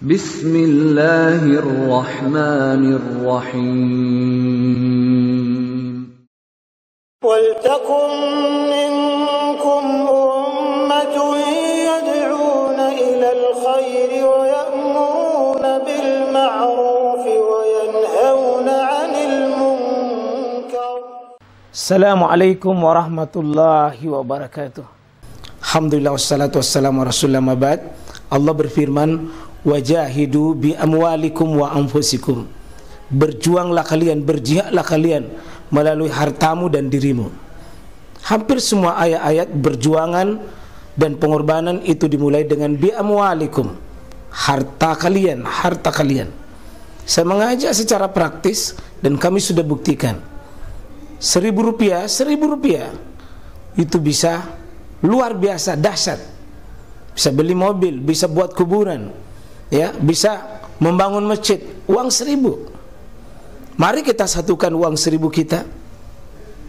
Bismillahirrahmanirrahim. Waltakum minkum ummatun yad'una ilal khairi wa ya'muruna bil ma'ruf wa yanhauna 'anil munkar. Assalamualaikum warahmatullahi wabarakatuh. Alhamdulillah wassalatu wassalamu ala rasulillah mabad. Allah berfirman, wajahidu bi amwalikum wa anfusikum. Berjuanglah kalian, berjihadlah kalian melalui hartamu dan dirimu. Hampir semua ayat-ayat berjuangan dan pengorbanan itu dimulai dengan bi amwalikum, harta kalian, harta kalian. Saya mengajak secara praktis dan kami sudah buktikan. Rp1.000 itu bisa luar biasa, dahsyat. Bisa beli mobil, bisa buat kuburan, ya, bisa membangun masjid. Uang 1.000. Mari kita satukan uang 1.000 kita.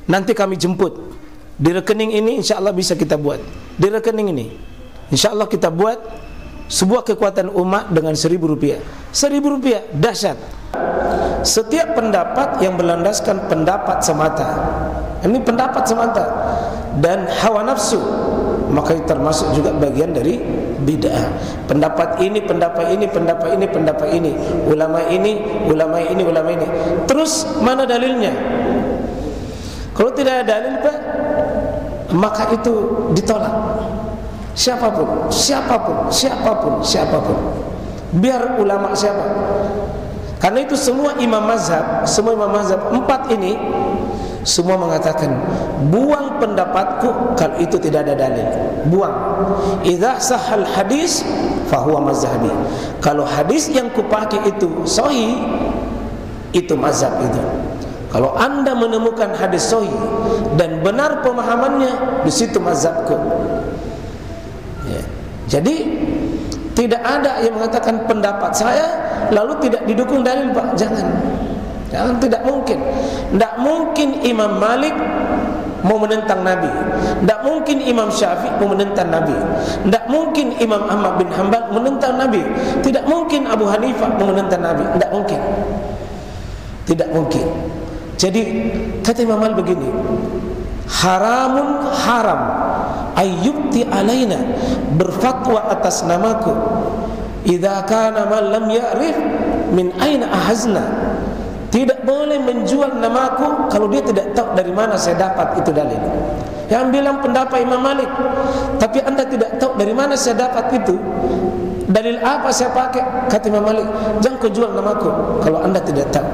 Nanti kami jemput di rekening ini, insya Allah bisa kita buat. Di rekening ini, insya Allah kita buat sebuah kekuatan umat dengan Rp1.000. Rp1.000 dahsyat. Setiap pendapat yang berlandaskan pendapat semata, ini pendapat semata dan hawa nafsu, maka itu termasuk juga bagian dari bid'ah. Pendapat ini, pendapat ini, pendapat ini, pendapat ini, ulama ini, ulama ini, ulama ini. Terus mana dalilnya? Kalau tidak ada dalil, Pak, maka itu ditolak. Siapapun, siapapun, siapapun, siapapun. Biar ulama siapa. Karena itu semua imam mazhab, semua imam mazhab 4 ini semua mengatakan, buang pendapatku kalau itu tidak ada dalil. Buang. Idza sahal hadis fahuwa mazhabi. Kalau hadis yang kupakai itu sahih, itu mazhab itu. Kalau Anda menemukan hadis sahih dan benar pemahamannya, di situ mazhabku. Ya. Jadi tidak ada yang mengatakan pendapat saya lalu tidak didukung dalil, Pak. Jangan, tidak mungkin. Tidak mungkin Imam Malik mau menentang Nabi. Tidak mungkin Imam Syafi'i mau menentang Nabi. Tidak mungkin Imam Ahmad bin Hanbal menentang Nabi. Tidak mungkin Abu Hanifah mau menentang Nabi. Tidak mungkin. Tidak mungkin. Jadi kata Imam Malik begini, haramun haram ayyubti alaina, berfatwa atas namaku, idza kana man lam ya'rif min aina ahazna. Tidak boleh menjual namaku kalau dia tidak tahu dari mana saya dapat itu dalil. Yang bilang pendapat Imam Malik, tapi Anda tidak tahu dari mana saya dapat itu dalil, apa saya pakai. Kata Imam Malik, jangan kau jual namaku kalau Anda tidak tahu.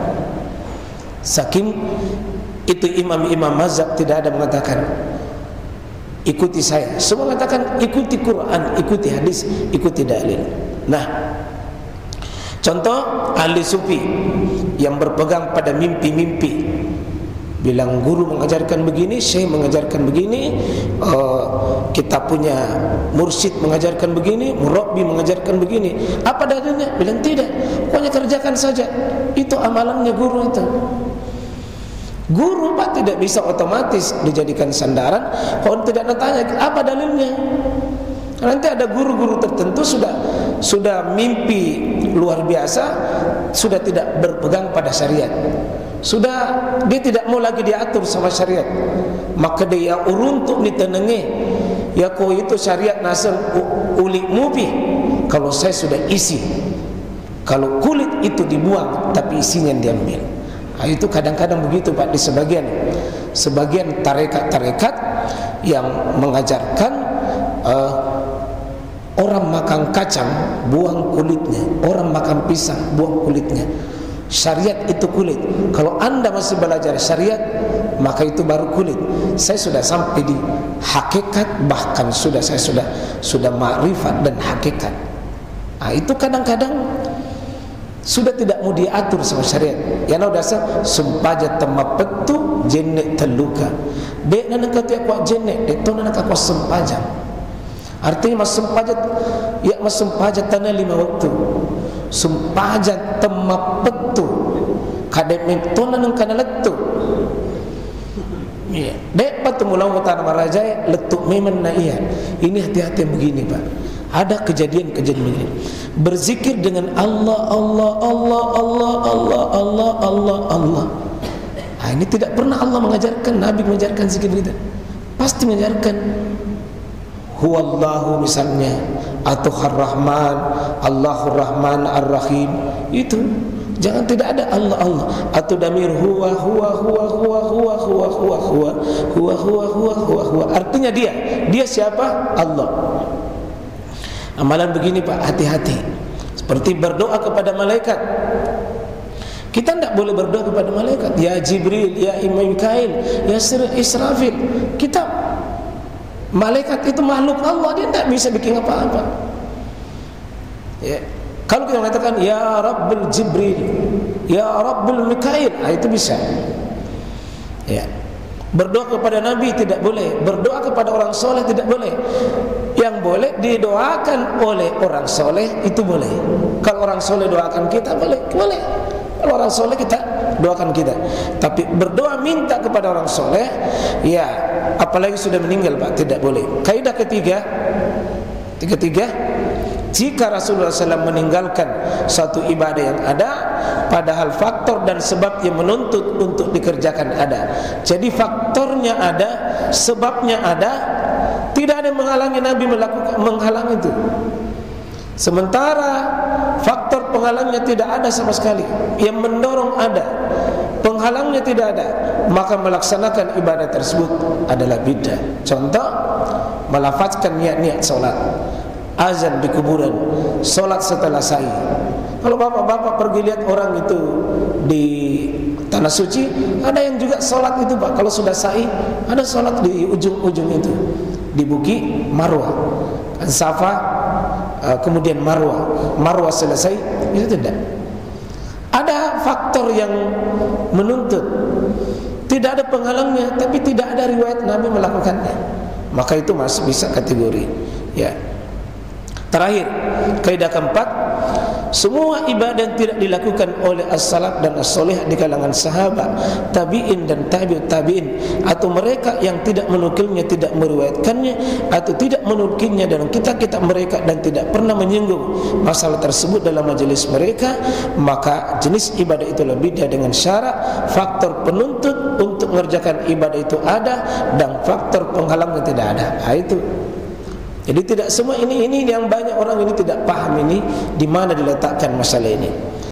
Saking itu imam-imam mazhab tidak ada mengatakan ikuti saya. Semua mengatakan ikuti Quran, ikuti hadis, ikuti dalil. Nah, contoh ahli sufi yang berpegang pada mimpi-mimpi, bilang guru mengajarkan begini, syekh mengajarkan begini, kita punya mursyid mengajarkan begini, murabbi mengajarkan begini. Apa dalilnya? Bilang tidak, pokoknya kerjakan saja. Itu amalannya guru itu. Guru, Pak, tidak bisa otomatis dijadikan sandaran kalau tidak tanya apa dalilnya. Nanti ada guru-guru tertentu sudah mimpi luar biasa, sudah tidak berpegang pada syariat, sudah dia tidak mau lagi diatur sama syariat, maka dia uruntuk ditenenge ya kau itu syariat nasel ulik mupi. Kalau saya sudah isi, kalau kulit itu dibuang tapi isinya diambil. Nah, itu kadang-kadang begitu, Pak, di sebagian tarekat-tarekat yang mengajarkan orang makan kacang buang kulitnya, orang makan pisang buang kulitnya. Syariat itu kulit. Kalau Anda masih belajar syariat, maka itu baru kulit. Saya sudah sampai di hakikat, bahkan saya sudah ma'rifat dan hakikat. Nah, itu kadang-kadang sudah tidak mau diatur sama syariat. Yang dasar sumpaja temapetu jenek teluka. Dek nana kata kuat jenek, dek tu nana kata kuat sumpaja. Artinya mas sumpaja tanah 5 waktu. Sumpaja temapetu kadek mentona nang kana letu. Dek patu mulau tanah marajai letuk memang na iya. Ini hati-hati begini, Pak. Ada kejadian-kejadian begini. Berzikir dengan Allah, Allah, Allah, Allah, Allah, Allah, Allah, Allah. Nah, ini tidak pernah Allah mengajarkan, Nabi mengajarkan zikir kita. Pasti mengajarkan Huwallahu misalnya, atau Ar-Rahman, Allahur Rahman Ar-Rahim. Itu jangan tidak ada Allah Allah, atau damir huwa huwa huwa huwa huwa huwa huwa huwa huwa huwa huwa huwa huwa. Artinya dia siapa? Allah. Amalan begini Pak, hati-hati. Seperti berdoa kepada malaikat. Kita tidak boleh berdoa kepada malaikat. Ya Jibril, ya Mikail, ya Israfil. Malaikat itu makhluk Allah, dia tidak bisa bikin apa-apa. Ya. Kalau kita mengatakan ya Rabbul Jibril, ya Rabbul Mikail, itu bisa. Ya. Berdoa kepada Nabi tidak boleh, berdoa kepada orang soleh tidak boleh. Yang boleh didoakan oleh orang soleh itu boleh. Kalau orang soleh doakan kita boleh. Kalau orang soleh kita doakan kita. Tapi berdoa minta kepada orang soleh, ya apalagi sudah meninggal Pak, tidak boleh. Kaidah ketiga, jika Rasulullah SAW meninggalkan suatu ibadah yang ada, padahal faktor dan sebab yang menuntut untuk dikerjakan ada. Jadi faktornya ada, sebabnya ada, tidak ada yang menghalangi Nabi menghalangi itu. Sementara faktor penghalangnya tidak ada sama sekali, yang mendorong ada, penghalangnya tidak ada, maka melaksanakan ibadah tersebut adalah bid'ah. Contoh, melafazkan niat-niat solat, azan di kuburan, solat setelah sa'i. Kalau bapak-bapak pergi lihat orang itu di tanah suci, ada yang juga solat itu Pak. Kalau sudah sa'i, ada solat di ujung-ujung itu, di Bukit Marwah, Safa, kemudian Marwah selesai, itu tidak. Ada faktor yang menuntut, tidak ada penghalangnya, tapi tidak ada riwayat Nabi melakukannya, maka itu masuk bisa kategori. Ya. Terakhir, kaidah keempat, semua ibadah yang tidak dilakukan oleh as-salaf dan as-soleh di kalangan sahabat, tabi'in dan tabi'ut tabi'in, atau mereka yang tidak menukilnya, tidak meriwayatkannya, atau tidak menukilnya dalam kitab-kitab mereka dan tidak pernah menyinggung masalah tersebut dalam majelis mereka, maka jenis ibadah itu lebih bid'ah dengan syarat faktor penuntut untuk mengerjakan ibadah itu ada dan faktor penghalangnya tidak ada. Itu. Jadi tidak semua ini yang banyak orang ini tidak paham ini di mana diletakkan masalah ini.